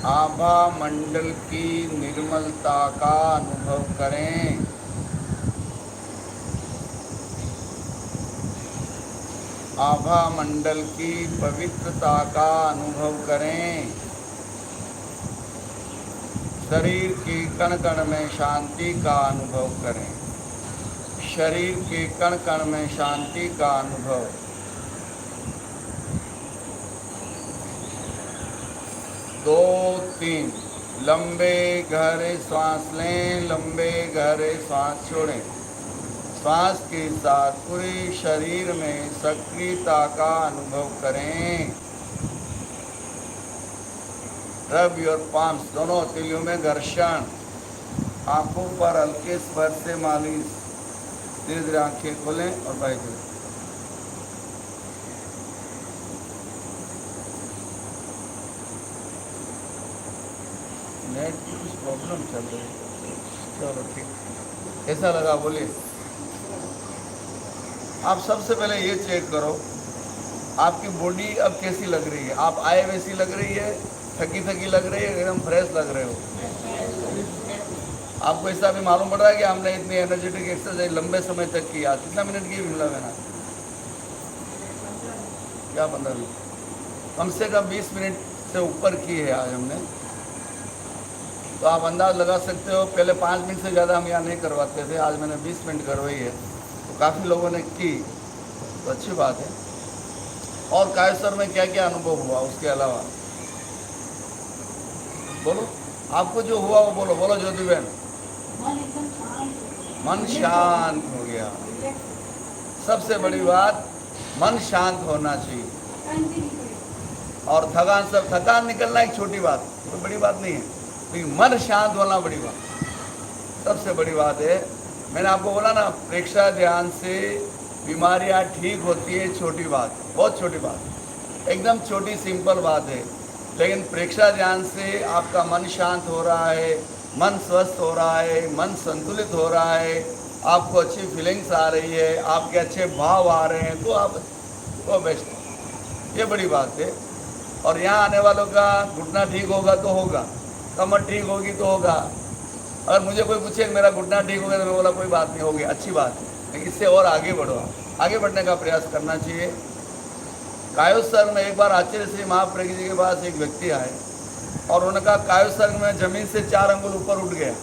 आभा मंडल की निर्मलता का अनुभव करें। आभा मंडल की पवित्रता का अनुभव करें। शरीर के कण कण में शांति का अनुभव करें। शरीर के कण कण में शांति का अनुभव। दो तीन लंबे गहरे श्वास लें, लंबे गहरे श्वास छोड़ें। श्वास के साथ पूरे शरीर में सक्रियता का अनुभव करें। रब योर पाम्स, दोनों हथेलियों में घर्षण। आंखों पर हल्के स्पर्श से मालिश। धीरे धीरे आंखें खोलें और बाहर करें। नेट की कुछ प्रॉब्लम चल रही है। चलो ठीक, कैसा लगा बोलिए। आप सबसे पहले ये चेक करो आपकी बॉडी अब कैसी लग रही है। आप आए वैसी लग रही है, थकी थकी लग रही है, एकदम फ्रेश लग रहे हो। आपको ऐसा भी मालूम पड़ रहा है कि हमने इतनी एनर्जेटिक एक्सरसाइज लंबे समय तक की। आज कितना मिनट की मिला मैंने? क्या 15 मिनट? कम से कम 20 मिनट से ऊपर की है आज हमने। तो आप अंदाज लगा सकते हो, पहले 5 मिनट से ज़्यादा हम यहाँ नहीं करवाते थे, आज मैंने 20 मिनट करवाई है। तो काफ़ी लोगों ने की, तो अच्छी बात है। और कायस्वर में क्या क्या अनुभव हुआ उसके अलावा बोलो, आपको जो हुआ वो बोलो। बोलो ज्योति बहन। मन शांत हो गया। सबसे बड़ी बात, मन शांत होना चाहिए। और थकान निकलना एक छोटी बात, कोई बड़ी बात नहीं है, लेकिन मन शांत होना बड़ी बात, सबसे बड़ी बात है। मैंने आपको बोला ना, प्रेक्षा ध्यान से बीमारियां ठीक होती है। छोटी बात, बहुत छोटी बात, एकदम छोटी सिंपल बात है। लेकिन प्रेक्षा ध्यान से आपका मन शांत हो रहा है, मन स्वस्थ हो रहा है, मन संतुलित हो रहा है, आपको अच्छी फीलिंग्स आ रही है, आपके अच्छे भाव आ रहे हैं, तो आप वो बेस्ट है। ये बड़ी बात है। और यहाँ आने वालों का घुटना ठीक होगा तो होगा, कमर ठीक होगी तो होगा। अगर मुझे कोई पूछे मेरा घुटना ठीक हो गया तो मैं बोला कोई बात नहीं, होगी, अच्छी बात है, लेकिन इससे और आगे बढ़ो। आगे बढ़ने का प्रयास करना चाहिए। कायोत्सर्ग में एक बार आचार्य श्री महाप्रज्ञ जी के पास एक व्यक्ति आए और उन्होंने कहा कायोत्सर्ग में जमीन से 4 अंगुल ऊपर उठ गया।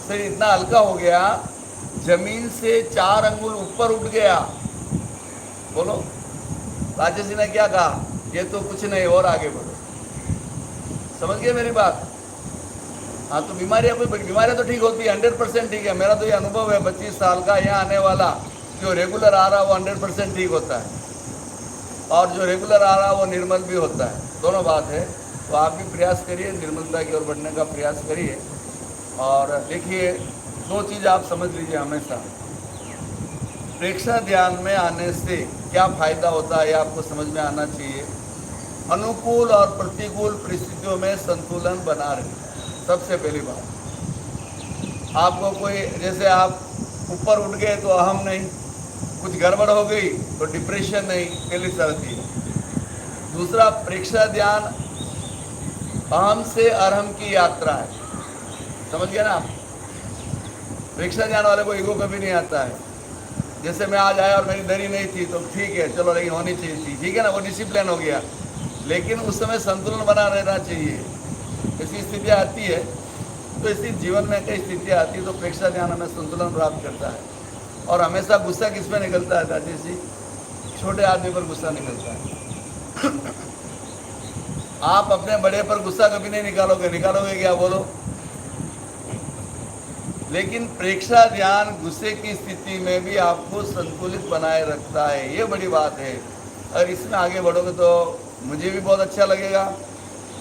शरीर इतना हल्का हो गया, जमीन से 4 अंगुल ऊपर उठ गया। बोलो, राजेश जी ने क्या कहा? ये तो कुछ नहीं, और आगे बढ़ो। समझ गए मेरी बात? हाँ, तो बीमारियाँ तो ठीक होती है, 100% ठीक है। मेरा तो ये अनुभव है 25 साल का। यहाँ आने वाला जो रेगुलर आ रहा है वो 100% ठीक होता है, और जो रेगुलर आ रहा है वो निर्मल भी होता है, दोनों बात है। तो आप भी प्रयास करिए, निर्मलता की ओर बढ़ने का प्रयास करिए। और देखिए, 2 चीज़ आप समझ लीजिए हमेशा। प्रेक्षा ध्यान में आने से क्या फ़ायदा होता है, ये आपको समझ में आना चाहिए। अनुकूल और प्रतिकूल परिस्थितियों में संतुलन बना रहे, सबसे पहली बात। आपको कोई, जैसे आप ऊपर उठ गए तो अहम नहीं, कुछ गड़बड़ हो गई तो डिप्रेशन नहीं, पहली शर्त है। दूसरा, प्रेक्षा ध्यान अहम से अरहम की यात्रा है। समझ गए ना आप? प्रेक्षा ध्यान वाले को ईगो कभी नहीं आता है। जैसे मैं आज आया और मेरी दरी नहीं थी तो ठीक है, चलो, लेकिन होनी चाहिए थी, ठीक है ना, वो डिसिप्लिन हो गया। लेकिन उस समय संतुलन बना रहना चाहिए। ऐसी स्थितियाँ आती है, तो इसी जीवन में कई स्थितियाँ आती है, तो प्रेक्षा ध्यान हमें संतुलन प्राप्त करता है। और हमेशा गुस्सा किस पे निकलता है राजेश जी? छोटे आदमी पर गुस्सा निकलता है। आप अपने बड़े पर गुस्सा कभी नहीं निकालोगे क्या? बोलो। लेकिन प्रेक्षा ध्यान गुस्से की स्थिति में भी आपको संतुलित बनाए रखता है, ये बड़ी बात है। अगर इसमें आगे बढ़ोगे तो मुझे भी बहुत अच्छा लगेगा,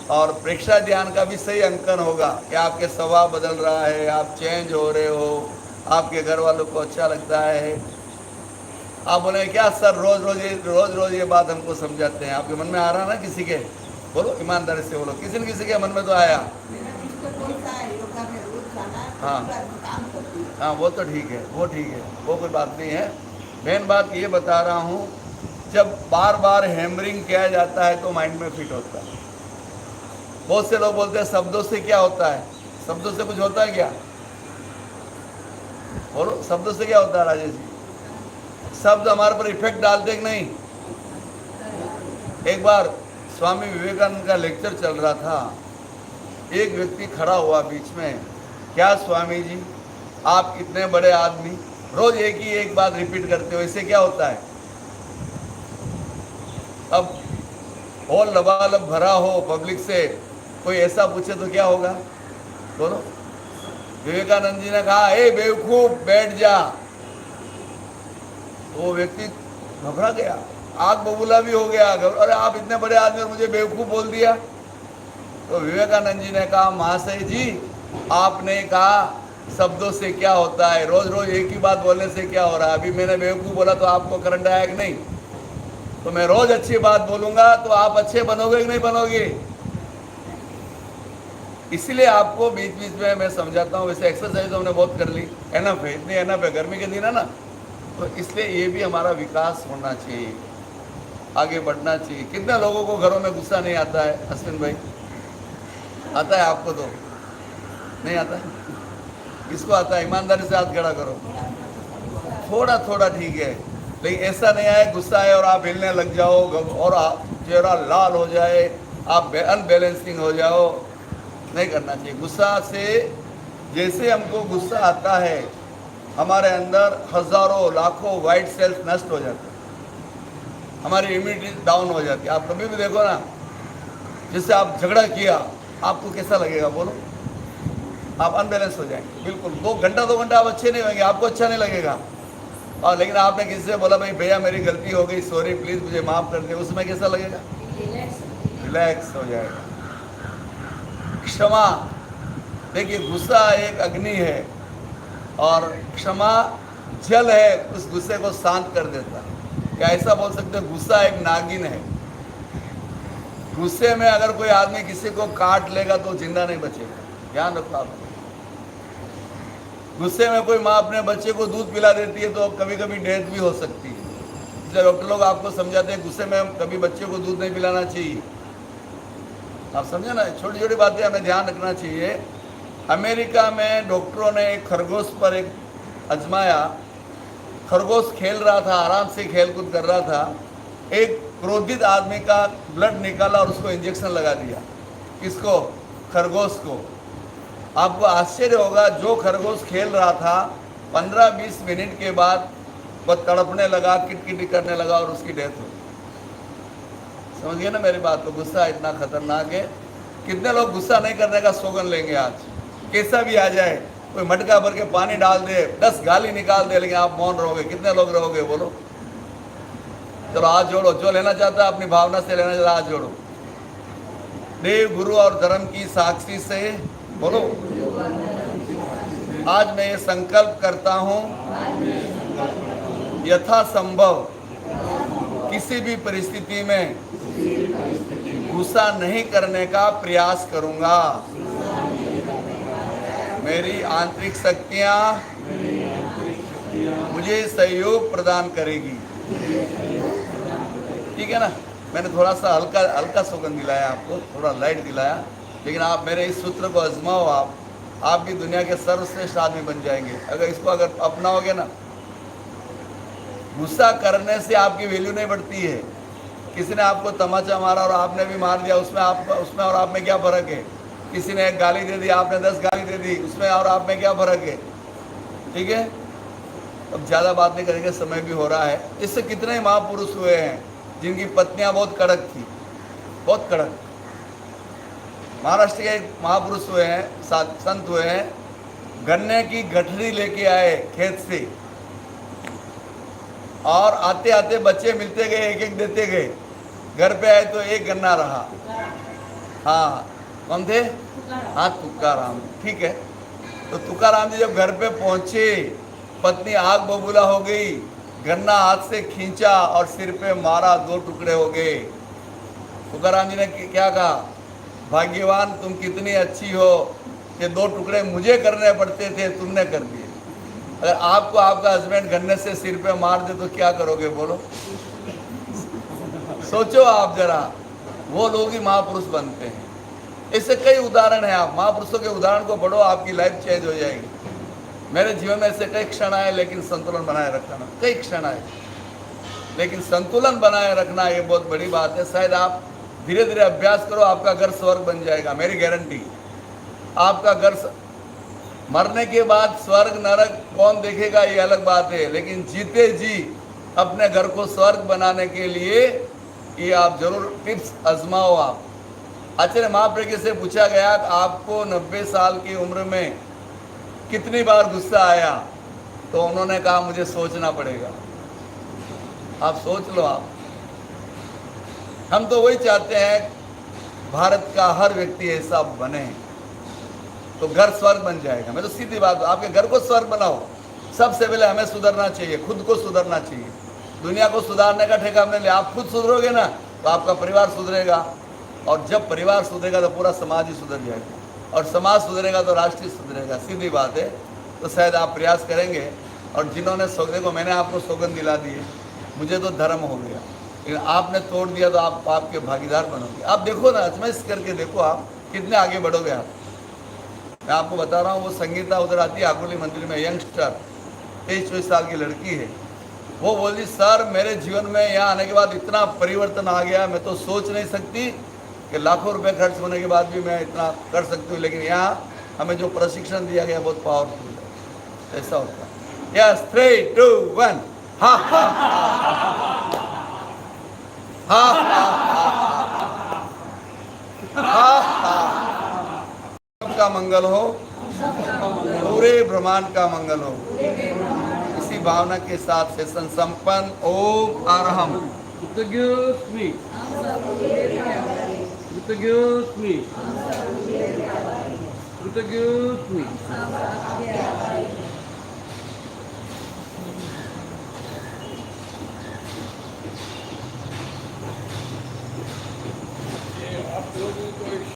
और प्रेक्षा ध्यान का भी सही अंकन होगा कि आपके स्वभाव बदल रहा है, आप चेंज हो रहे हो, आपके घर वालों को अच्छा लगता है। आप बोले क्या सर रोज रोज ये बात हमको समझाते हैं, आपके मन में आ रहा ना किसी के? बोलो ईमानदारी से बोलो, किसी न किसी के मन में तो आया। हाँ, वो तो ठीक है, वो ठीक है, वो कोई बात नहीं है। मेन बात ये बता रहा हूँ, जब बार बार हैमरिंग किया जाता है तो माइंड में फिट होता है। बहुत से लोग बोलते हैं शब्दों से क्या होता है, शब्दों से कुछ होता है क्या? बोलो, शब्दों से क्या होता है राजेश जी? शब्द हमारे पर इफेक्ट डालते कि नहीं? एक बार स्वामी विवेकानंद का लेक्चर चल रहा था, एक व्यक्ति खड़ा हुआ बीच में, क्या स्वामी जी आप इतने बड़े आदमी रोज एक ही एक बात रिपीट करते हो, इससे क्या होता है? अब हॉल लबालब भरा हो पब्लिक से, कोई ऐसा पूछे तो क्या होगा? बोलो। विवेकानंद जी ने कहा, ए बेवकूफ बैठ जा। वो व्यक्ति घबरा गया, आग बबूला भी हो गया, अरे आप इतने बड़े आदमी और मुझे बेवकूफ बोल दिया। तो विवेकानंद जी ने कहा, महाशय जी आपने कहा शब्दों से क्या होता है, रोज रोज एक ही बात बोलने से क्या हो रहा है? अभी मैंने बेवकूफ बोला तो आपको करंट आया कि नहीं? तो मैं रोज अच्छी बात बोलूंगा तो आप अच्छे बनोगे कि नहीं बनोगे? इसलिए आपको बीच बीच में मैं समझाता हूँ। वैसे एक्सरसाइज हमने बहुत कर ली, एनफ है, इतनी एनफ है, गर्मी के दिन है ना, तो इसलिए ये भी हमारा विकास होना चाहिए, आगे बढ़ना चाहिए। कितने लोगों को घरों में गुस्सा नहीं आता है अश्विन भाई? आता है आपको? तो नहीं आता है? किसको आता है? ईमानदारी से हाथ खड़ा करो। थोड़ा थोड़ा ठीक है, लेकिन ऐसा नहीं आए गुस्सा है और आप हिलने लग जाओ और चेहरा लाल हो जाए, आप अनबैलेंसिंग हो जाओ, नहीं करना चाहिए। गुस्सा से जैसे हमको गुस्सा आता है, हमारे अंदर हजारों लाखों वाइट सेल्स नष्ट हो जाते हैं, हमारी इम्यूनिटी डाउन हो जाती है। आप कभी भी देखो ना, जिससे आप झगड़ा किया आपको कैसा लगेगा? बोलो, आप अनबैलेंस हो जाएंगे बिल्कुल। 2 घंटा आप अच्छे नहीं होंगे, आपको अच्छा नहीं लगेगा। और लेकिन आपने किसी से बोला, भाई भैया मेरी गलती हो गई, सॉरी प्लीज मुझे माफ कर दे, उसमें कैसा लगेगा? रिलैक्स हो जाएगा। क्षमा, देखिए गुस्सा एक अग्नि है और क्षमा जल है, उस गुस्से को शांत कर देता है। क्या ऐसा बोल सकते हैं? गुस्सा एक नागिन है। गुस्से में अगर कोई आदमी किसी को काट लेगा तो जिंदा नहीं बचेगा, ध्यान रखो आप। गुस्से में कोई माँ अपने बच्चे को दूध पिला देती है तो कभी कभी डेथ भी हो सकती है। इसलिए डॉक्टर लोग आपको समझाते हैं गुस्से में कभी बच्चे को दूध नहीं पिलाना चाहिए। आप समझे ना, छोटी छोटी बातें हमें ध्यान रखना चाहिए। अमेरिका में डॉक्टरों ने एक खरगोश पर एक आजमाया। खरगोश खेल रहा था, आराम से खेल कूद कर रहा था। एक क्रोधित आदमी का ब्लड निकाला और उसको इंजेक्शन लगा दिया। किसको? खरगोश को। आपको आश्चर्य होगा, जो खरगोश खेल रहा था 15-20 मिनट के बाद वह तड़पने लगा, किटकिटी करने लगा और उसकी डेथ हो गई। समझिए ना मेरी बात? तो गुस्सा इतना खतरनाक है। कितने लोग गुस्सा नहीं करने का सौगन लेंगे आज? कैसा भी आ जाए, कोई मटका भर के पानी डाल दे, 10 गाली निकाल दे, लेकिन आप मौन रहोगे। कितने लोग रहोगे? बोलो। चलो हाथ जोड़ो, जो लेना चाहता है अपनी भावना से लेना चाहता है, हाथ जोड़ो। देव, गुरु और धर्म की साक्षी से बोलो, आज मैं ये संकल्प करता हूँ, यथासंभव किसी भी परिस्थिति में गुस्सा नहीं करने का प्रयास करूंगा। मेरी आंतरिक शक्तियाँ मुझे सहयोग प्रदान करेगी। ठीक है ना? मैंने थोड़ा सा हल्का सौगंध दिलाया आपको, थोड़ा लाइट दिलाया, लेकिन आप मेरे इस सूत्र को आजमाओ। आप भी दुनिया के सर्वश्रेष्ठ आदमी बन जाएंगे अगर इसको अपनाओगे ना। गुस्सा करने से आपकी वैल्यू नहीं बढ़ती है। किसी ने आपको तमाचा मारा और आपने भी मार दिया, उसमें और आप में क्या फ़र्क है? किसी ने एक गाली दे दी, आपने 10 गाली दे दी, उसमें और आप में क्या फ़र्क है? ठीक है, अब ज़्यादा बात नहीं करेंगे, समय भी हो रहा है। इससे कितने महापुरुष हुए हैं जिनकी पत्नियां बहुत कड़क थी, बहुत कड़क। महाराष्ट्र के एक महापुरुष हुए हैं, संत हुए हैं, गन्ने की गठरी लेके आए खेत से और आते आते बच्चे मिलते गए, एक एक देते गए। घर पे आए तो एक गन्ना रहा। हाँ, कौन थे? हाँ, तुकाराम। ठीक है, तो तुकाराम जी जब घर पे पहुंचे, पत्नी आग बबूला हो गई, गन्ना हाथ से खींचा और सिर पे मारा, 2 टुकड़े हो गए। तुकाराम जी ने क्या कहा? भाग्यवान तुम कितनी अच्छी हो कि 2 टुकड़े मुझे करने पड़ते थे, तुमने कर दिए। अगर आपको आपका हस्बैंड गन्ने से सिर पे मार दे तो क्या करोगे? बोलो, सोचो आप जरा। वो लोग ही महापुरुष बनते हैं। ऐसे कई उदाहरण हैं, आप महापुरुषों के उदाहरण को पढ़ो, आपकी लाइफ चेंज हो जाएगी। मेरे जीवन में ऐसे कई क्षण आए, लेकिन संतुलन बनाए रखना, कई क्षण आए, लेकिन संतुलन बनाए रखना ये बहुत बड़ी बात है। शायद आप धीरे धीरे अभ्यास करो, आपका घर स्वर्ग बन जाएगा, मेरी गारंटी। आपका घर मरने के बाद स्वर्ग नरक कौन देखेगा ये अलग बात है, लेकिन जीते जी अपने घर को स्वर्ग बनाने के लिए ये आप जरूर टिप्स आजमाओ। आप आचार्य महाप्रज्ञ से पूछा गया कि आपको 90 साल की उम्र में कितनी बार गुस्सा आया, तो उन्होंने कहा मुझे सोचना पड़ेगा। आप सोच लो। आप हम तो वही चाहते हैं भारत का हर व्यक्ति ऐसा बने, तो घर स्वर्ग बन जाएगा। मैं तो सीधी बात, आपके घर को स्वर्ग बनाओ। सबसे पहले हमें सुधरना चाहिए, खुद को सुधरना चाहिए। दुनिया को सुधारने का ठेका हमने लिया। आप खुद सुधरोगे ना तो आपका परिवार सुधरेगा, और जब परिवार सुधरेगा तो पूरा समाज ही सुधर जाएगा, और समाज सुधरेगा तो राष्ट्र ही सुधरेगा। सीधी बात है। तो शायद आप प्रयास करेंगे। और जिन्होंने देखो, मैंने आपको सौगंध दिला दी है, मुझे तो धर्म हो गया, लेकिन आपने तोड़ दिया तो आप आपके भागीदार बनोगे। आप देखो ना, अजमाइश करके देखो आप कितने आगे बढ़ोगे। आप, मैं आपको बता रहा हूँ, वो संगीता उधर आती है आकुली मंदिर में, यंगस्टर 23-24 साल की लड़की है। वो बोली सर मेरे जीवन में यहाँ आने के बाद इतना परिवर्तन आ गया, मैं तो सोच नहीं सकती कि लाखों रुपए खर्च होने के बाद भी मैं इतना कर सकती हूँ, लेकिन यहाँ हमें जो प्रशिक्षण दिया गया बहुत पावरफुल है। ऐसा होता है। यस, 3, 2, 1। हा हा हा, सबका मंगल हो, पूरे ब्रह्मांड का मंगल हो। इसी भावना के साथ सेशन संपन्न। ओम अरहम। कृतज्ञोस्मि, कृतज्ञोस्मि, कृतज्ञोस्मि।